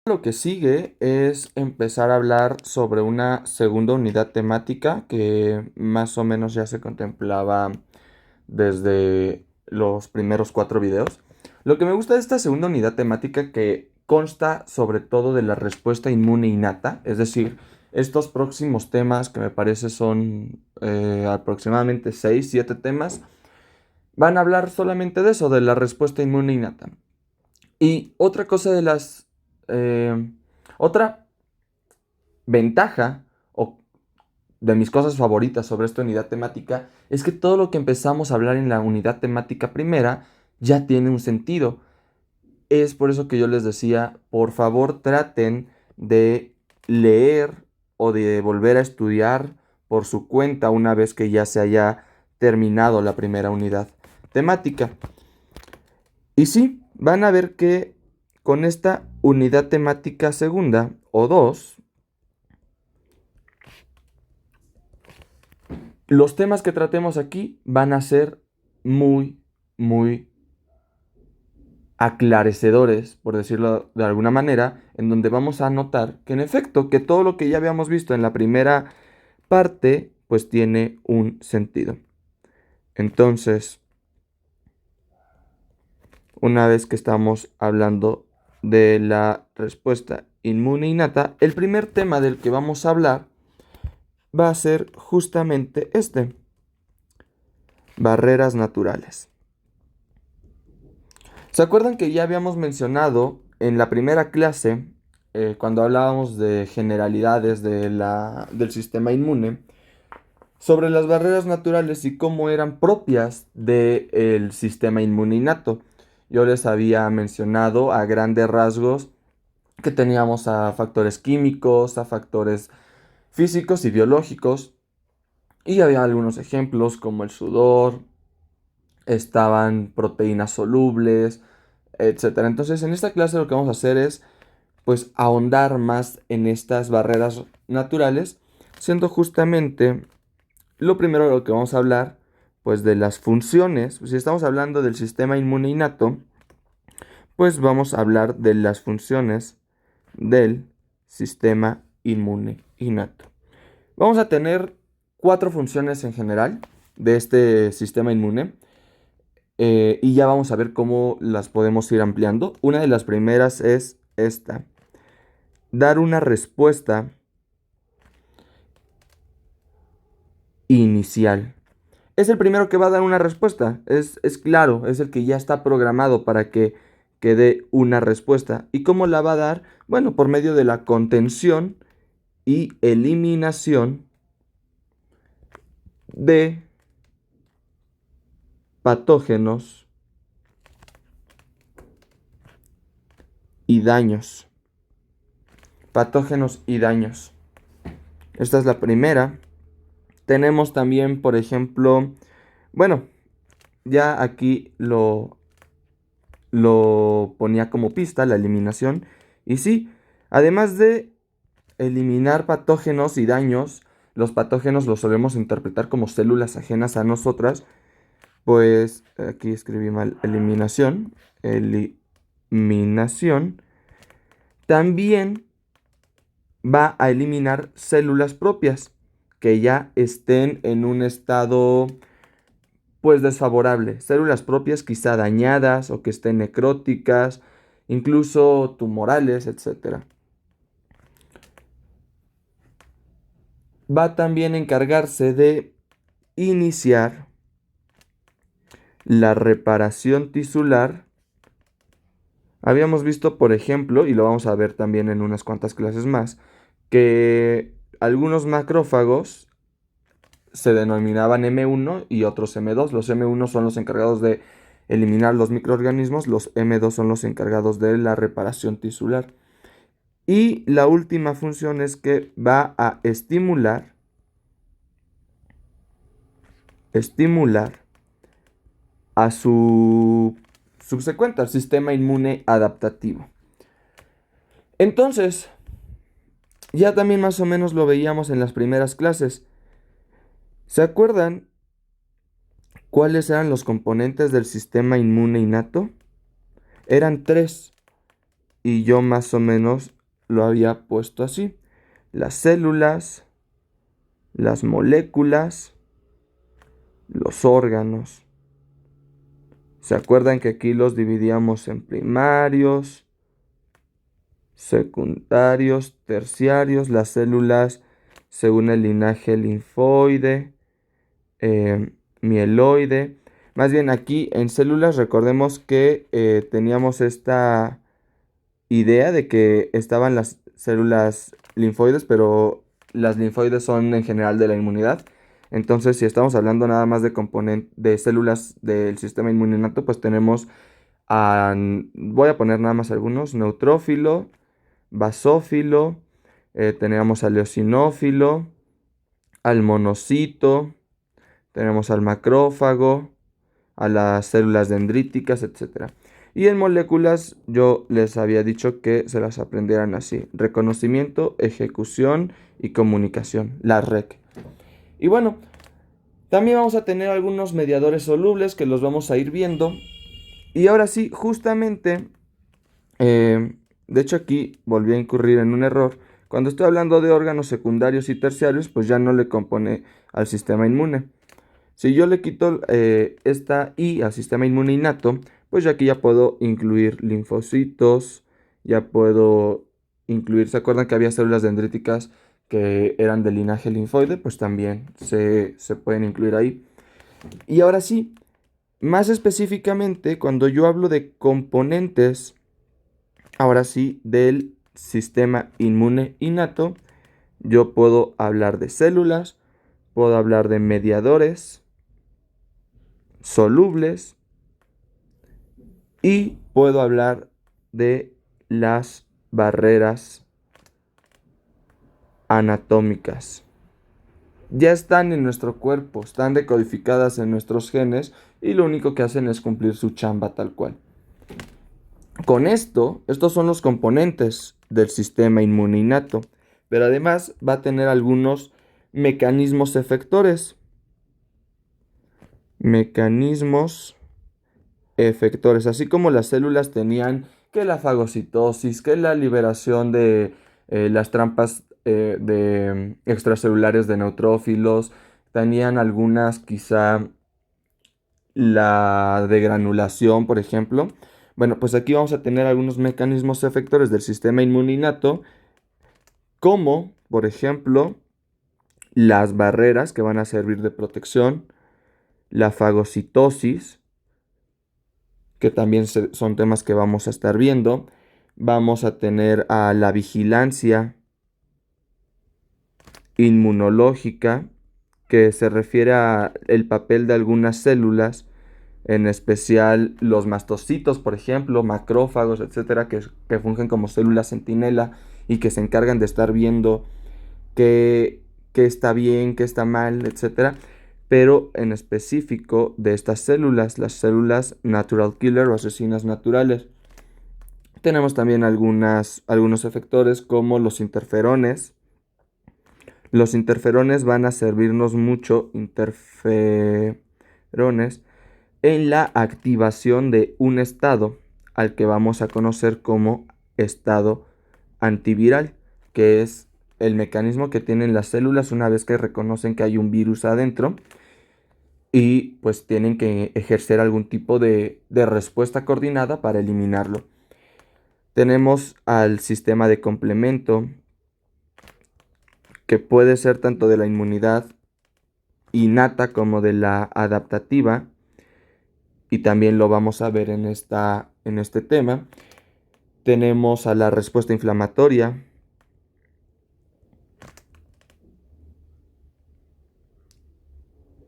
Lo que sigue es empezar a hablar sobre una segunda unidad temática que más o menos ya se contemplaba desde los primeros 4 videos. Lo que me gusta de esta segunda unidad temática que consta sobre todo de la respuesta inmune innata, es decir, estos próximos temas que me parece son aproximadamente 6 7 temas, van a hablar solamente de eso, de la respuesta inmune innata. Y otra cosa de las... otra ventaja o de mis cosas favoritas sobre esta unidad temática es que todo lo que empezamos a hablar en la unidad temática primera ya tiene un sentido. Es por eso que yo les decía, por favor traten de leer o de volver a estudiar por su cuenta una vez que ya se haya terminado la primera unidad temática. Y sí, van a ver que con esta unidad temática segunda o dos, los temas que tratemos aquí van a ser muy aclarecedores, por decirlo de alguna manera, en donde vamos a notar que en efecto, que todo lo que ya habíamos visto en la primera parte, pues tiene un sentido. Entonces, una vez que estamos hablando de la respuesta inmune innata, el primer tema del que vamos a hablar va a ser justamente este: barreras naturales. ¿Se acuerdan que ya habíamos mencionado en la primera clase, cuando hablábamos de generalidades del sistema inmune, sobre las barreras naturales y cómo eran propias del sistema inmune innato? Yo les había mencionado a grandes rasgos que teníamos a factores químicos, a factores físicos y biológicos, y había algunos ejemplos como el sudor, estaban proteínas solubles, etcétera. Entonces, en esta clase lo que vamos a hacer es, pues, ahondar más en estas barreras naturales, siendo justamente lo primero de lo que vamos a hablar, pues, de las funciones. Si estamos hablando del sistema inmune innato, pues vamos a hablar de las funciones del sistema inmune innato. Vamos a tener 4 funciones en general de este sistema inmune. Y ya vamos a ver cómo las podemos ir ampliando. Una de las primeras es esta: dar una respuesta inicial. Es el primero que va a dar una respuesta. Es claro, es el que ya está programado para que dé una respuesta. ¿Y cómo la va a dar? Bueno, por medio de la contención y eliminación de patógenos y daños. Patógenos y daños. Esta es la primera. Tenemos también, por ejemplo, bueno, ya aquí lo ponía como pista, la eliminación. Y sí, además de eliminar patógenos y daños, los patógenos los solemos interpretar como células ajenas a nosotras. Pues aquí escribí mal: eliminación. Eliminación. También va a eliminar células propias que ya estén en un estado, pues, desfavorable. Células propias quizá dañadas o que estén necróticas, incluso tumorales, etcétera. Va también a encargarse de iniciar la reparación tisular. Habíamos visto, por ejemplo, y lo vamos a ver también en unas cuantas clases más, que algunos macrófagos se denominaban M1 y otros M2. Los M1 son los encargados de eliminar los microorganismos, los M2 son los encargados de la reparación tisular. Y la última función es que va a estimular a su subsecuente, al sistema inmune adaptativo. Entonces, ya también más o menos lo veíamos en las primeras clases. ¿Se acuerdan cuáles eran los componentes del sistema inmune innato? Eran 3, y yo más o menos lo había puesto así: las células, las moléculas, los órganos. ¿Se acuerdan que aquí los dividíamos en primarios, secundarios, terciarios? Las células según el linaje linfoide, mieloide. Más bien aquí en células recordemos que teníamos esta idea de que estaban las células linfoides, pero las linfoides son en general de la inmunidad. Entonces, si estamos hablando nada más de de células del sistema inmune innato, pues tenemos voy a poner nada más algunos: neutrófilo, basófilo, tenemos al eosinófilo, al monocito, tenemos al macrófago, a las células dendríticas, etcétera. Y en moléculas yo les había dicho que se las aprendieran así: reconocimiento, ejecución y comunicación, la REC. Y bueno, también vamos a tener algunos mediadores solubles que los vamos a ir viendo. Y ahora sí, justamente, de hecho aquí volví a incurrir en un error. Cuando estoy hablando de órganos secundarios y terciarios, pues ya no le compone al sistema inmune. Si yo le quito esta I al sistema inmune innato, pues yo aquí ya puedo incluir linfocitos, ya puedo incluir, ¿se acuerdan que había células dendríticas que eran del linaje linfoide? Pues también se pueden incluir ahí. Y ahora sí, más específicamente, cuando yo hablo de componentes, ahora sí, del sistema inmune innato, yo puedo hablar de células, puedo hablar de mediadores solubles y puedo hablar de las barreras anatómicas. Ya están en nuestro cuerpo, están decodificadas en nuestros genes y lo único que hacen es cumplir su chamba tal cual. Con esto, estos son los componentes del sistema inmune innato, pero además va a tener algunos mecanismos efectores. Mecanismos efectores, así como las células tenían que la fagocitosis, que la liberación de las trampas de extracelulares de neutrófilos, tenían algunas quizá la degranulación, por ejemplo. Bueno, pues aquí vamos a tener algunos mecanismos efectores del sistema inmune innato, como por ejemplo las barreras que van a servir de protección, la fagocitosis, que también son temas que vamos a estar viendo. Vamos a tener a la vigilancia inmunológica, que se refiere a el papel de algunas células, en especial los mastocitos, por ejemplo, macrófagos, etcétera, que fungen como células centinela y que se encargan de estar viendo qué está bien, qué está mal, etcétera. Pero en específico de estas células, las células natural killer o asesinas naturales. Tenemos también algunos efectores como los interferones. Los interferones van a servirnos mucho, interferones, en la activación de un estado al que vamos a conocer como estado antiviral, que es el mecanismo que tienen las células una vez que reconocen que hay un virus adentro y pues tienen que ejercer algún tipo de respuesta coordinada para eliminarlo. Tenemos al sistema de complemento, que puede ser tanto de la inmunidad innata como de la adaptativa, y también lo vamos a ver en este tema. Tenemos a la respuesta inflamatoria,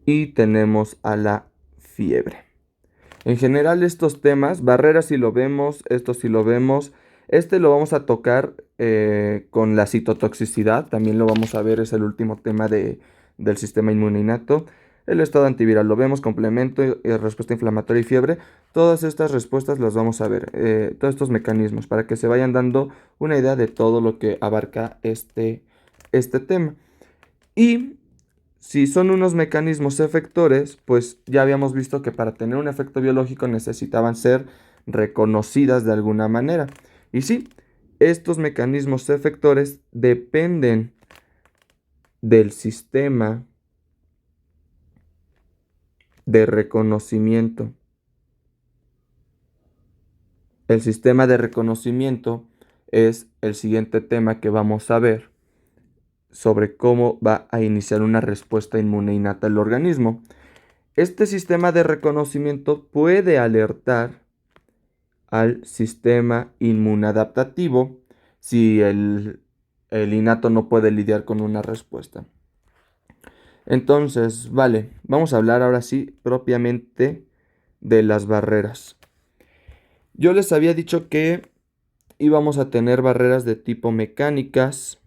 y tenemos a la fiebre. En general estos temas, barreras si lo vemos, esto si lo vemos, este lo vamos a tocar con la citotoxicidad, también lo vamos a ver, es el último tema del sistema inmune innato. El estado antiviral lo vemos, complemento, respuesta inflamatoria y fiebre. Todas estas respuestas las vamos a ver, todos estos mecanismos, para que se vayan dando una idea de todo lo que abarca este tema. Y si son unos mecanismos efectores, pues ya habíamos visto que para tener un efecto biológico necesitaban ser reconocidas de alguna manera. Y sí, estos mecanismos efectores dependen del sistema de reconocimiento. El sistema de reconocimiento es el siguiente tema que vamos a ver sobre cómo va a iniciar una respuesta inmune innata al organismo. Este sistema de reconocimiento puede alertar al sistema inmunadaptativo si el innato no puede lidiar con una respuesta. Entonces, vale, vamos a hablar ahora sí propiamente de las barreras. Yo les había dicho que íbamos a tener barreras de tipo mecánicas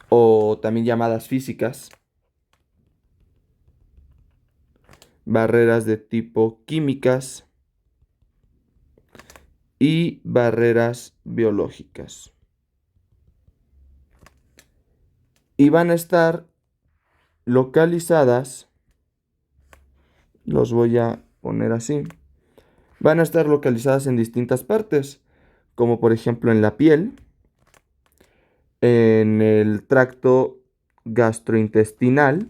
o también llamadas físicas, barreras de tipo químicas y barreras biológicas. Y van a estar localizadas, los voy a poner así, van a estar localizadas en distintas partes, como por ejemplo en la piel, en el tracto gastrointestinal,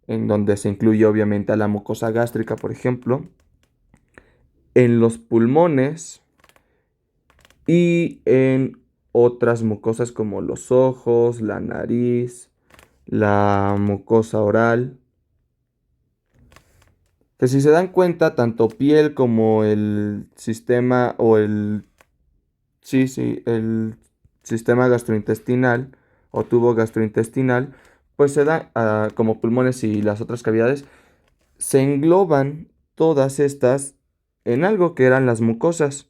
en donde se incluye obviamente a la mucosa gástrica, por ejemplo, en los pulmones y en otras mucosas como los ojos, la nariz, la mucosa oral. Que si se dan cuenta, tanto piel como el sistema o el sistema gastrointestinal o tubo gastrointestinal, pues se da como pulmones y las otras cavidades, se engloban todas estas en algo que eran las mucosas.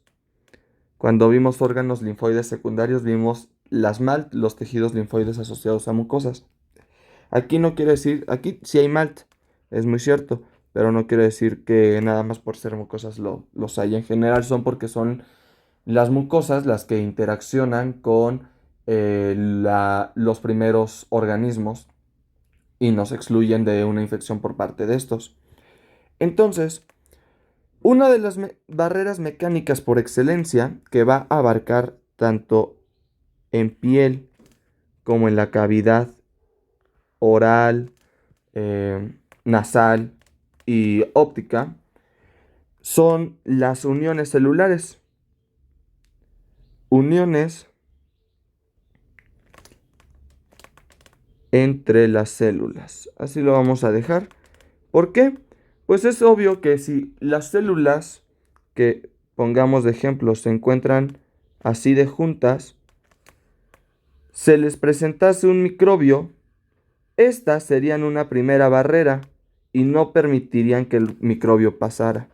Cuando vimos órganos linfoides secundarios, vimos los tejidos linfoides asociados a mucosas. Aquí no quiere decir, aquí sí hay MALT, es muy cierto, pero no quiere decir que nada más por ser mucosas los hay. En general son porque son las mucosas las que interaccionan con los primeros organismos y nos excluyen de una infección por parte de estos. Entonces, una de las barreras mecánicas por excelencia que va a abarcar tanto en piel como en la cavidad oral, nasal y óptica son las uniones celulares. Uniones entre las células. Así lo vamos a dejar. ¿Por qué? Pues es obvio que si las células que pongamos de ejemplo se encuentran así de juntas, se les presentase un microbio, estas serían una primera barrera y no permitirían que el microbio pasara.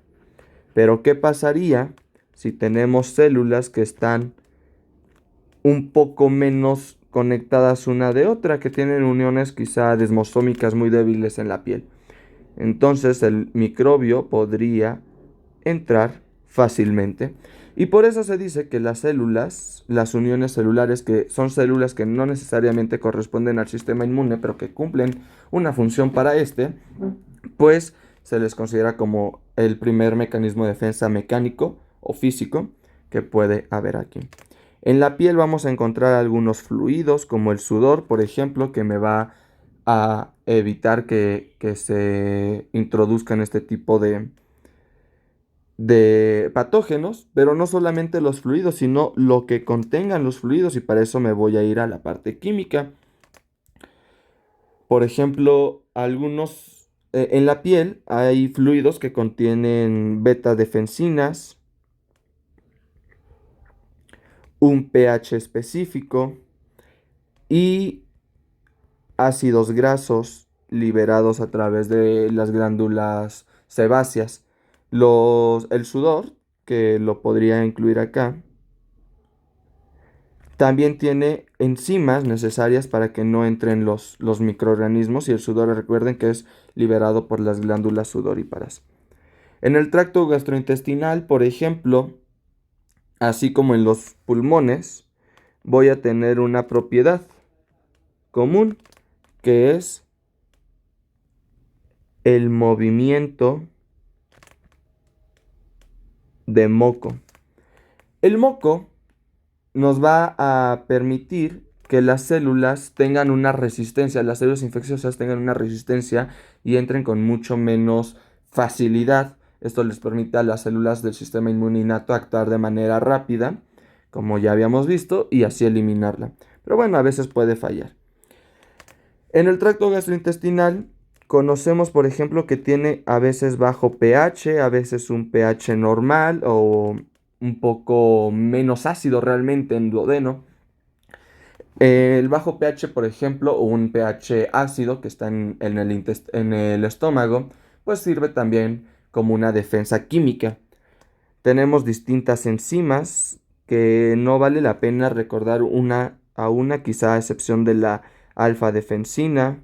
Pero ¿qué pasaría si tenemos células que están un poco menos conectadas una de otra, que tienen uniones quizá desmosómicas muy débiles en la piel? Entonces el microbio podría entrar fácilmente. Y por eso se dice que las células, las uniones celulares, que son células que no necesariamente corresponden al sistema inmune, pero que cumplen una función para este, pues se les considera como el primer mecanismo de defensa mecánico o físico que puede haber aquí. En la piel vamos a encontrar algunos fluidos, como el sudor, por ejemplo, que me va a evitar que se introduzcan este tipo de patógenos, pero no solamente los fluidos, sino lo que contengan los fluidos, y para eso me voy a ir a la parte química. Por ejemplo, en la piel hay fluidos que contienen beta-defensinas, un pH específico y ácidos grasos liberados a través de las glándulas sebáceas. El sudor, que lo podría incluir acá, también tiene enzimas necesarias para que no entren los microorganismos, y el sudor, recuerden que es liberado por las glándulas sudoríparas. En el tracto gastrointestinal, por ejemplo, así como en los pulmones, voy a tener una propiedad común, que es el movimiento de moco. El moco nos va a permitir que las células tengan una resistencia, las células infecciosas tengan una resistencia y entren con mucho menos facilidad. Esto les permite a las células del sistema inmune innato actuar de manera rápida, como ya habíamos visto, y así eliminarla. Pero bueno, a veces puede fallar. En el tracto gastrointestinal conocemos, por ejemplo, que tiene a veces bajo pH, a veces un pH normal o un poco menos ácido realmente en duodeno. El bajo pH, por ejemplo, o un pH ácido que está en el estómago, pues sirve también como una defensa química. Tenemos distintas enzimas que no vale la pena recordar una a una, quizá a excepción de la alfa-defensina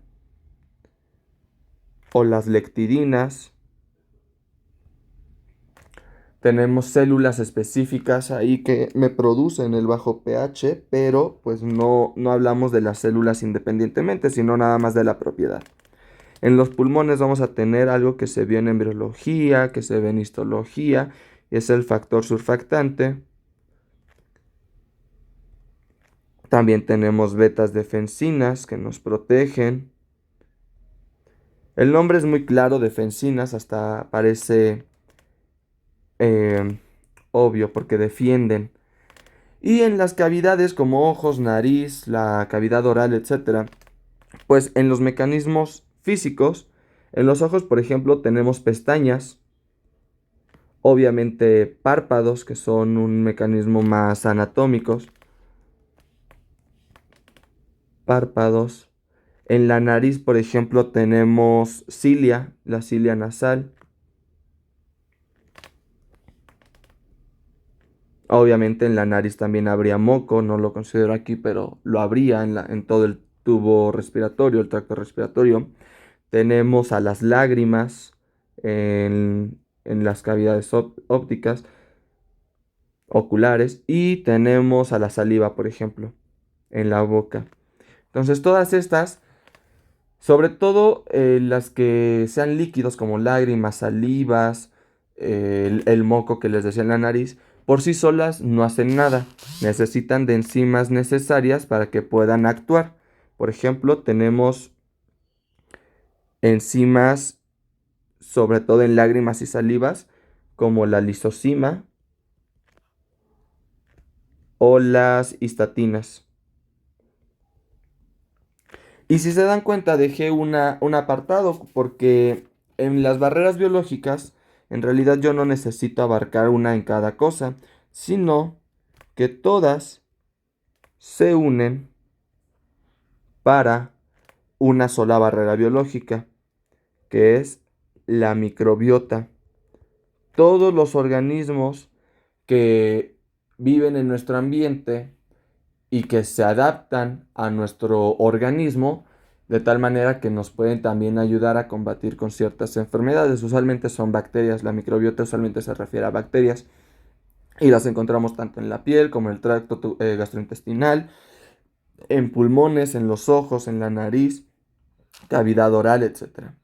o las lectidinas. Tenemos células específicas ahí que me producen el bajo pH, pero pues no hablamos de las células independientemente, sino nada más de la propiedad. En los pulmones vamos a tener algo que se vio en embriología, que se ve en histología, y es el factor surfactante. También tenemos betas defensinas que nos protegen. El nombre es muy claro, defensinas, hasta parece eh, obvio porque defienden. Y en las cavidades como ojos, nariz, la cavidad oral, etcétera, pues en los mecanismos físicos, en los ojos, por ejemplo, tenemos pestañas, obviamente párpados, que son un mecanismo más anatómicos, párpados. En la nariz, por ejemplo, tenemos cilia, la cilia nasal. Obviamente en la nariz también habría moco, no lo considero aquí, pero lo habría en todo el tubo respiratorio, el tracto respiratorio. Tenemos a las lágrimas en las cavidades ópticas, oculares, y tenemos a la saliva, por ejemplo, en la boca. Entonces todas estas, sobre todo las que sean líquidos como lágrimas, salivas, el moco que les decía en la nariz, por sí solas no hacen nada. Necesitan de enzimas necesarias para que puedan actuar. Por ejemplo, tenemos enzimas, sobre todo en lágrimas y salivas, como la lisozima o las histatinas. Y si se dan cuenta, dejé un apartado porque en las barreras biológicas, en realidad yo no necesito abarcar una en cada cosa, sino que todas se unen para una sola barrera biológica, que es la microbiota. Todos los organismos que viven en nuestro ambiente y que se adaptan a nuestro organismo de tal manera que nos pueden también ayudar a combatir con ciertas enfermedades. Usualmente son bacterias, la microbiota usualmente se refiere a bacterias y las encontramos tanto en la piel como en el tracto gastrointestinal, en pulmones, en los ojos, en la nariz, cavidad oral, etcétera.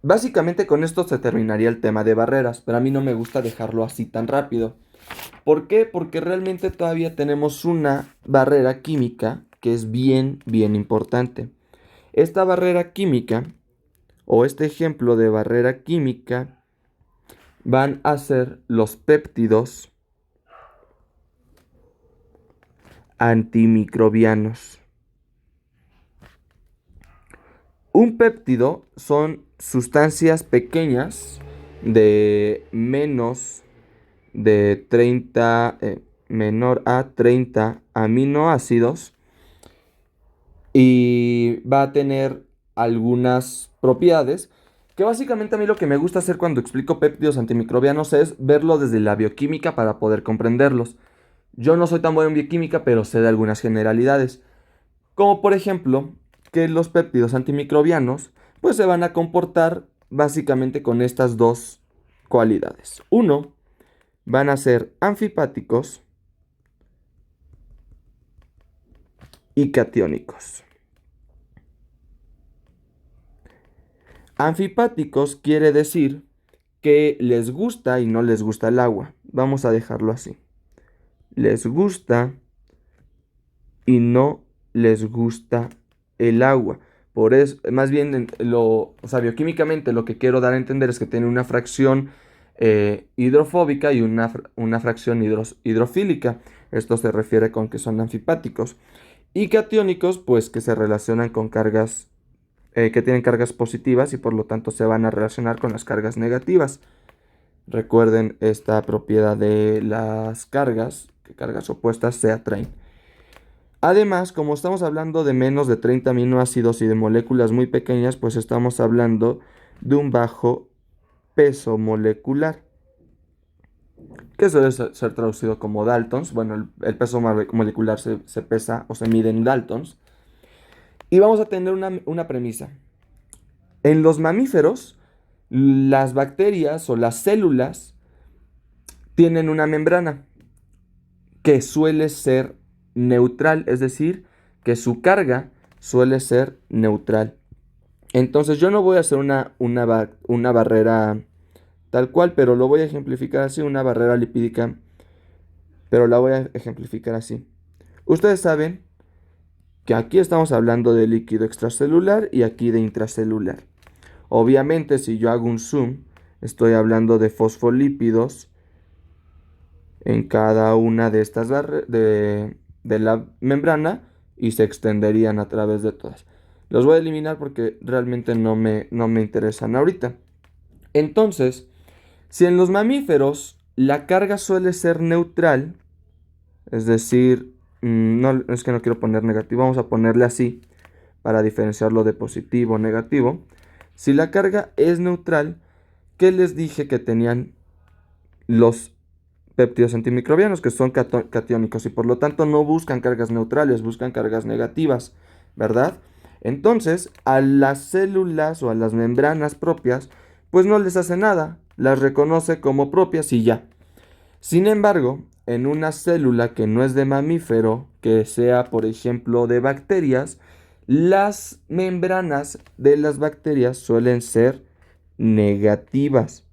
Básicamente con esto se terminaría el tema de barreras, pero a mí no me gusta dejarlo así tan rápido. ¿Por qué? Porque realmente todavía tenemos una barrera química que es bien importante. Esta barrera química, o este ejemplo de barrera química, van a ser los péptidos antimicrobianos. Un péptido son sustancias pequeñas de menos de 30, menor a 30 aminoácidos, y va a tener algunas propiedades que básicamente a mí lo que me gusta hacer cuando explico péptidos antimicrobianos es verlo desde la bioquímica para poder comprenderlos. Yo no soy tan bueno en bioquímica, pero sé de algunas generalidades, como por ejemplo que los péptidos antimicrobianos pues se van a comportar básicamente con estas dos cualidades. Uno, van a ser anfipáticos y catiónicos. Anfipáticos quiere decir que les gusta y no les gusta el agua. Vamos a dejarlo así. Les gusta y no les gusta el agua. Por eso, más bien, o sea, bioquímicamente lo que quiero dar a entender es que tiene una fracción hidrofóbica y una fracción hidrofílica. Esto se refiere con que son anfipáticos. Y catiónicos, pues que se relacionan con cargas, que tienen cargas positivas y por lo tanto se van a relacionar con las cargas negativas. Recuerden esta propiedad de las cargas, que cargas opuestas se atraen. Además, como estamos hablando de menos de 30 aminoácidos y de moléculas muy pequeñas, pues estamos hablando de un bajo peso molecular, que suele ser traducido como Daltons. Bueno, el peso molecular se pesa o se mide en Daltons. Y vamos a tener una premisa. En los mamíferos, las bacterias o las células tienen una membrana que suele ser neutral, es decir, que su carga suele ser neutral. Entonces yo no voy a hacer una barrera tal cual, pero lo voy a ejemplificar así, una barrera lipídica, pero la voy a ejemplificar así. Ustedes saben que aquí estamos hablando de líquido extracelular y aquí de intracelular. Obviamente, si yo hago un zoom, estoy hablando de fosfolípidos en cada una de estas de la membrana y se extenderían a través de todas. Los voy a eliminar porque realmente no me interesan ahorita. Entonces, si en los mamíferos la carga suele ser neutral, es decir, no, es que no quiero poner negativo, vamos a ponerle así para diferenciarlo de positivo o negativo. Si la carga es neutral, ¿qué les dije que tenían los péptidos antimicrobianos? Que son catiónicos y por lo tanto no buscan cargas neutrales, buscan cargas negativas, ¿verdad? Entonces, a las células o a las membranas propias, pues no les hace nada, las reconoce como propias y ya. Sin embargo, en una célula que no es de mamífero, que sea por ejemplo de bacterias, las membranas de las bacterias suelen ser negativas.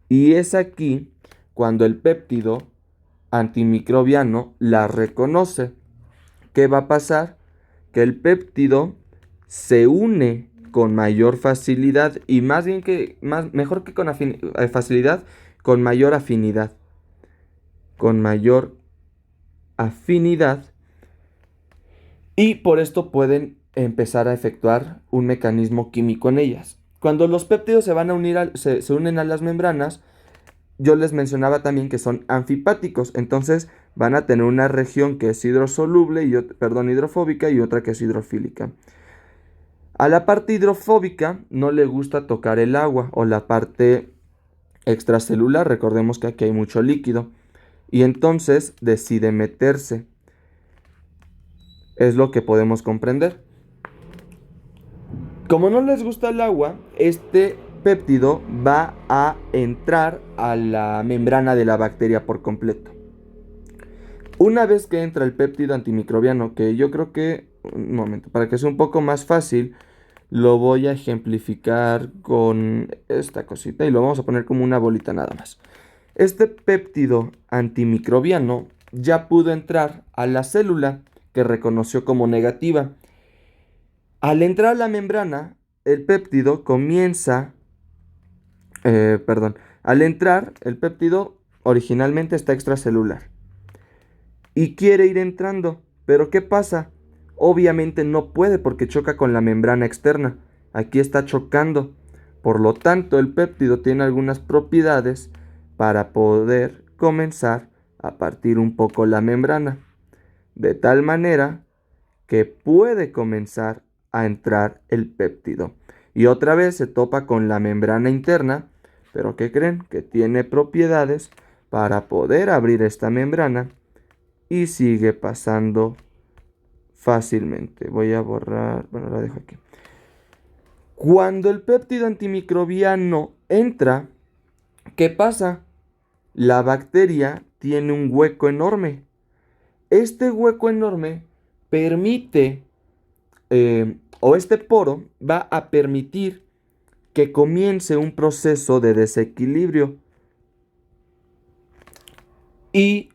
Y es aquí cuando el péptido antimicrobiano la reconoce. ¿Qué va a pasar? Que el péptido se une con mayor facilidad y más bien mejor que con facilidad, con mayor afinidad. Con mayor afinidad y por esto pueden empezar a efectuar un mecanismo químico en ellas. Cuando los péptidos se van a unir se unen a las membranas, yo les mencionaba también que son anfipáticos, entonces van a tener una región que es hidrosoluble hidrofóbica y otra que es hidrofílica. A la parte hidrofóbica no le gusta tocar el agua o la parte extracelular, recordemos que aquí hay mucho líquido, y entonces decide meterse. Es lo que podemos comprender. Como no les gusta el agua, este péptido va a entrar a la membrana de la bacteria por completo. Una vez que entra el péptido antimicrobiano, que yo creo que, un momento, para que sea un poco más fácil, lo voy a ejemplificar con esta cosita y lo vamos a poner como una bolita nada más. Este péptido antimicrobiano ya pudo entrar a la célula que reconoció como negativa. Al entrar a la membrana, el péptido comienza, al entrar, el péptido originalmente está extracelular y quiere ir entrando, pero ¿qué pasa? Obviamente no puede porque choca con la membrana externa. Aquí está chocando. Por lo tanto, el péptido tiene algunas propiedades para poder comenzar a partir un poco la membrana, de tal manera que puede comenzar a entrar el péptido. Y otra vez se topa con la membrana interna, pero ¿qué creen? Que tiene propiedades para poder abrir esta membrana y sigue pasando fácilmente. Voy a borrar, bueno, la dejo aquí. Cuando el péptido antimicrobiano entra, ¿qué pasa? La bacteria tiene un hueco enorme. Este hueco enorme permite, o este poro va a permitir que comience un proceso de desequilibrio. Y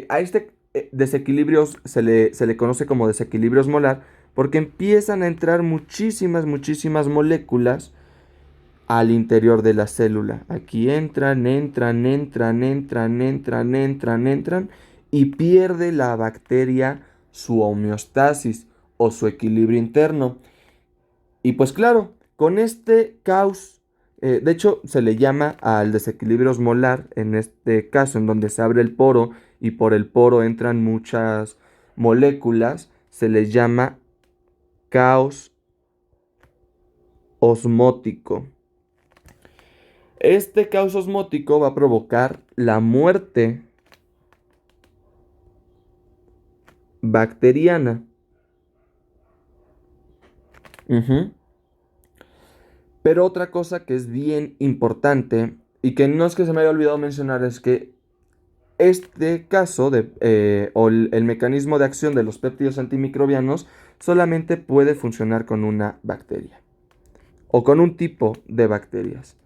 a este desequilibrio se le conoce como desequilibrios molar porque empiezan a entrar muchísimas moléculas al interior de la célula. Aquí entran y pierde la bacteria su homeostasis o su equilibrio interno. Y pues claro, con este caos, de hecho se le llama al desequilibrio osmolar, en este caso en donde se abre el poro y por el poro entran muchas moléculas, se les llama caos osmótico. Este caos osmótico va a provocar la muerte bacteriana. Ujú. Pero otra cosa que es bien importante y que no es que se me haya olvidado mencionar es que este caso o el mecanismo de acción de los péptidos antimicrobianos solamente puede funcionar con una bacteria o con un tipo de bacterias,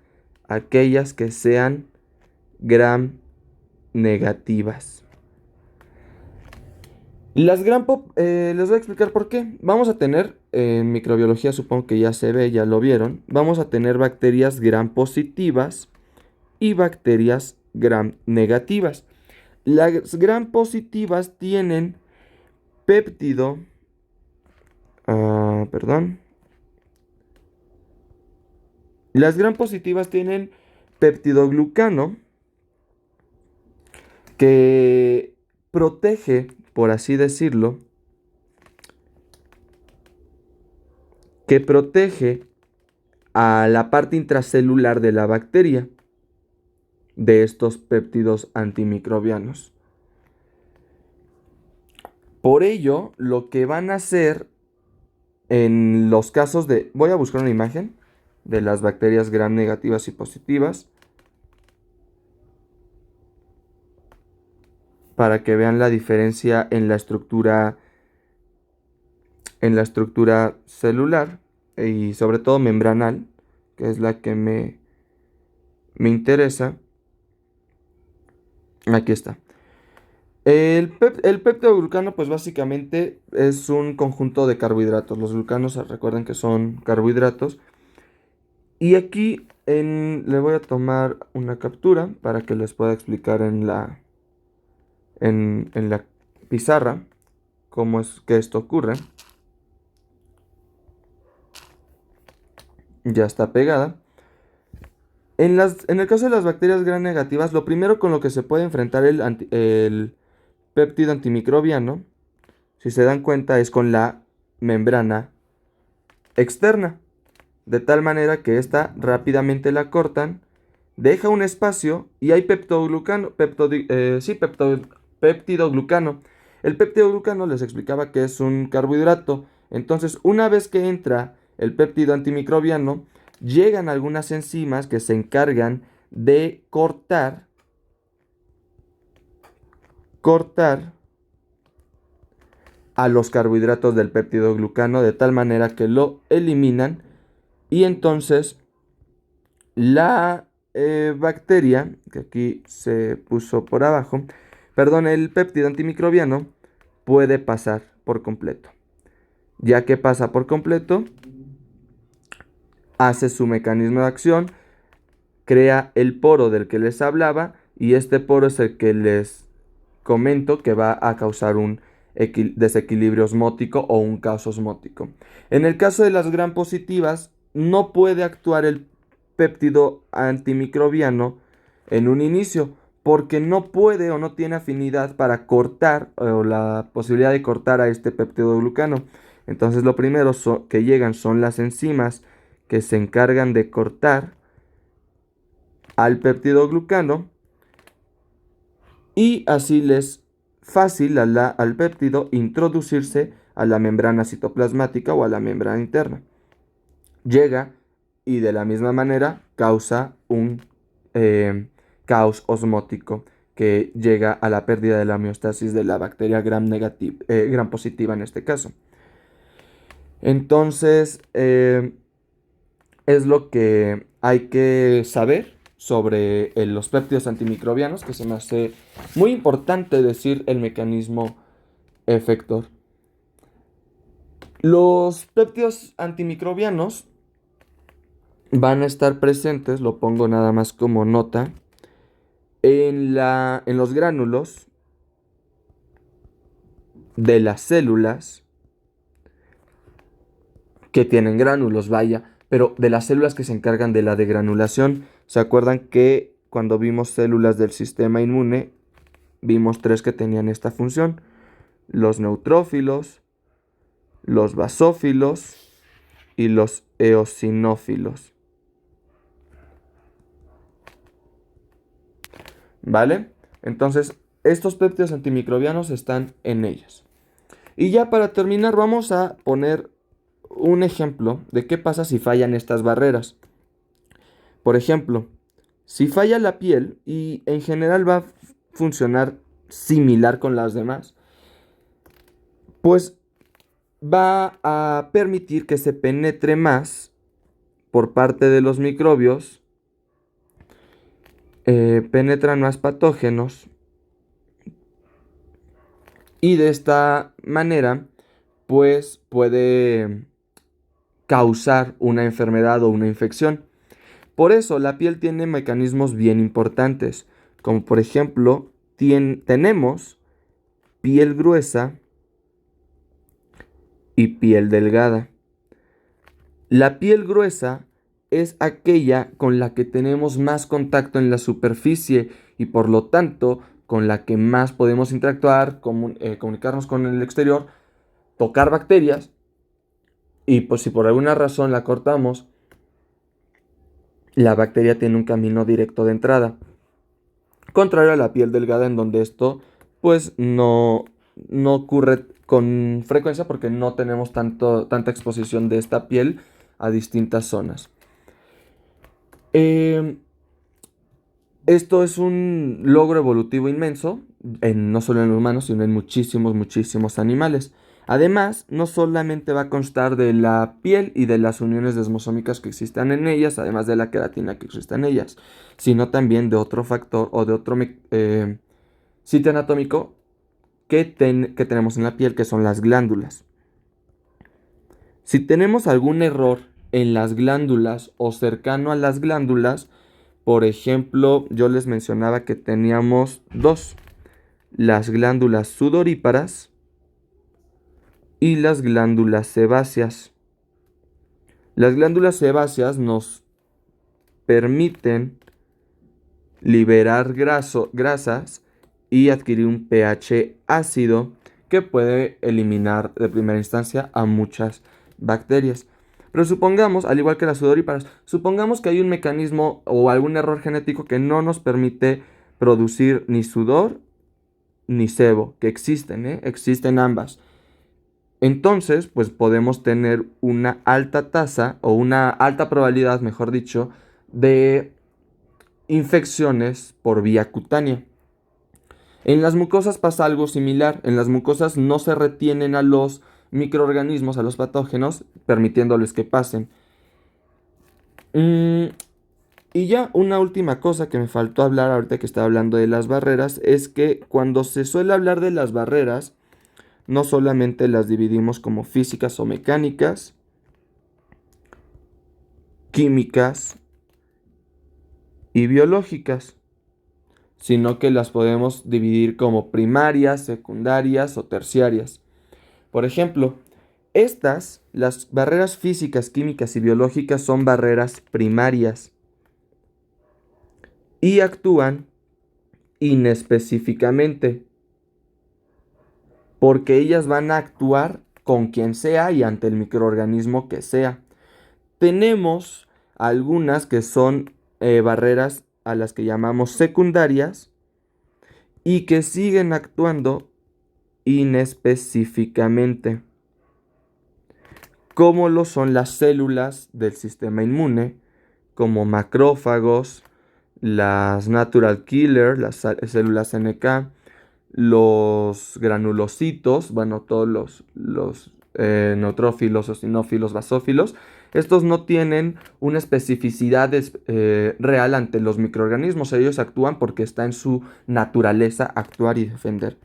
aquellas que sean gram negativas. Les voy a explicar por qué. Vamos a tener, en microbiología supongo que ya se ve, ya lo vieron, vamos a tener bacterias gram positivas y bacterias gram negativas. Las gram positivas tienen péptido, perdón. Las gram positivas tienen peptidoglucano que protege, por así decirlo, que protege a la parte intracelular de la bacteria de estos péptidos antimicrobianos. Por ello, lo que van a hacer en los casos de... Voy a buscar una imagen de las bacterias gram negativas y positivas para que vean la diferencia en la estructura celular y sobre todo membranal, que es la que me interesa. Aquí está. El peptidoglucano, pues básicamente es un conjunto de carbohidratos. Los glucanos, recuerden que son carbohidratos. Y aquí le voy a tomar una captura para que les pueda explicar en la pizarra cómo es que esto ocurre. Ya está pegada. En el caso de las bacterias gram negativas, lo primero con lo que se puede enfrentar el péptido antimicrobiano, si se dan cuenta, es con la membrana externa. De tal manera que esta rápidamente la cortan, deja un espacio y hay peptidoglucano. El peptidoglucano les explicaba que es un carbohidrato. Entonces, una vez que entra el péptido antimicrobiano, llegan algunas enzimas que se encargan de cortar a los carbohidratos del peptidoglucano de tal manera que lo eliminan y entonces la bacteria, que aquí se puso por abajo, perdón, el péptido antimicrobiano puede pasar por completo. Ya que pasa por completo, hace su mecanismo de acción, crea el poro del que les hablaba y este poro es el que les comento que va a causar un desequilibrio osmótico o un caos osmótico. En el caso de las gram positivas, no puede actuar el péptido antimicrobiano en un inicio porque no puede o no tiene afinidad para cortar o la posibilidad de cortar a este peptidoglucano. Entonces lo primero que llegan son las enzimas que se encargan de cortar al peptidoglucano y así les fácil al péptido introducirse a la membrana citoplasmática o a la membrana interna. Llega y de la misma manera causa un caos osmótico que llega a la pérdida de la homeostasis de la bacteria gram positiva en este caso. Entonces, es lo que hay que saber sobre los péptidos antimicrobianos, que se me hace muy importante decir el mecanismo efector. Los péptidos antimicrobianos van a estar presentes, lo pongo nada más como nota, en los gránulos de las células que tienen gránulos, vaya, pero de las células que se encargan de la degranulación. ¿Se acuerdan que cuando vimos células del sistema inmune, vimos 3 que tenían esta función? Los neutrófilos, los basófilos y los eosinófilos. ¿Vale? Entonces, estos péptidos antimicrobianos están en ellas. Y ya para terminar, vamos a poner un ejemplo de qué pasa si fallan estas barreras. Por ejemplo, si falla la piel, y en general va a funcionar similar con las demás, pues va a permitir que se penetre más por parte de los microbios, penetran más patógenos, y de esta manera pues puede causar una enfermedad o una infección. Por eso la piel tiene mecanismos bien importantes, como por ejemplo tenemos piel gruesa y piel delgada. La piel gruesa es aquella con la que tenemos más contacto en la superficie y por lo tanto con la que más podemos interactuar, comunicarnos con el exterior, tocar bacterias, y pues si por alguna razón la cortamos, la bacteria tiene un camino directo de entrada. Contrario a la piel delgada, en donde esto pues no ocurre con frecuencia porque no tenemos tanta exposición de esta piel a distintas zonas. Esto es un logro evolutivo inmenso, no solo en los humanos, sino en muchísimos animales. Además, no solamente va a constar de la piel y de las uniones desmosómicas que existan en ellas, además de la queratina que existe en ellas, sino también de otro factor o de otro sitio anatómico que tenemos en la piel, que son las glándulas. Si tenemos algún error en las glándulas o cercano a las glándulas, por ejemplo, yo les mencionaba que teníamos dos, las glándulas sudoríparas y las glándulas sebáceas. Las glándulas sebáceas nos permiten liberar grasas y adquirir un pH ácido que puede eliminar de primera instancia a muchas bacterias. Pero supongamos, al igual que las sudoríparas, supongamos que hay un mecanismo o algún error genético que no nos permite producir ni sudor ni sebo, que existen, existen ambas. Entonces, pues podemos tener una alta tasa o una alta probabilidad, mejor dicho, de infecciones por vía cutánea. En las mucosas pasa algo similar. En las mucosas no se retienen a los microorganismos, a los patógenos, permitiéndoles que pasen. Y ya una última cosa que me faltó hablar ahorita que estaba hablando de las barreras es que cuando se suele hablar de las barreras, no solamente las dividimos como físicas o mecánicas, químicas y biológicas, sino que las podemos dividir como primarias, secundarias o terciarias. Por ejemplo, las barreras físicas, químicas y biológicas son barreras primarias y actúan inespecíficamente, porque ellas van a actuar con quien sea y ante el microorganismo que sea. Tenemos algunas que son barreras a las que llamamos secundarias y que siguen actuando inespecíficamente, como lo son las células del sistema inmune, como macrófagos, las natural killer, las células NK, los granulocitos, bueno, todos los neutrófilos, eosinófilos, basófilos, Estos no tienen una especificidad real ante los microorganismos. Ellos actúan porque está en su naturaleza actuar y defender.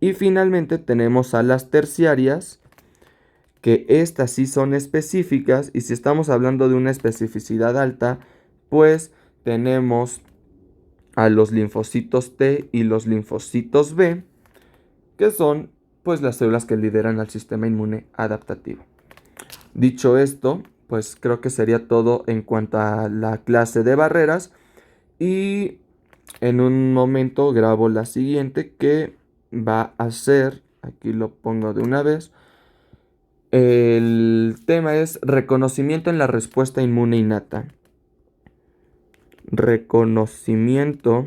Y finalmente tenemos a las terciarias, que estas sí son específicas, y si estamos hablando de una especificidad alta, pues tenemos a los linfocitos T y los linfocitos B, que son pues las células que lideran al sistema inmune adaptativo. Dicho esto, pues creo que sería todo en cuanto a la clase de barreras, y en un momento grabo la siguiente, que va a ser, aquí lo pongo de una vez, el tema es reconocimiento en la respuesta inmune innata. Reconocimiento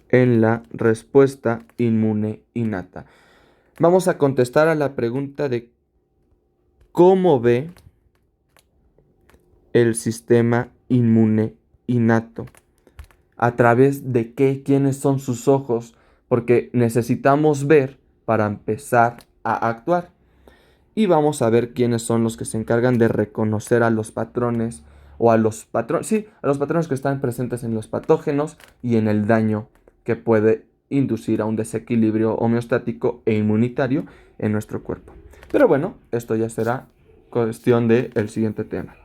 en la respuesta inmune innata. Vamos a contestar a la pregunta de cómo ve el sistema inmune innato. ¿A través de qué? ¿Quiénes son sus ojos? Porque necesitamos ver para empezar a actuar. Y vamos a ver quiénes son los que se encargan de reconocer a los patrones, o a los patrones, sí, a los patrones que están presentes en los patógenos y en el daño que puede inducir a un desequilibrio homeostático e inmunitario en nuestro cuerpo. Pero bueno, esto ya será cuestión del siguiente tema.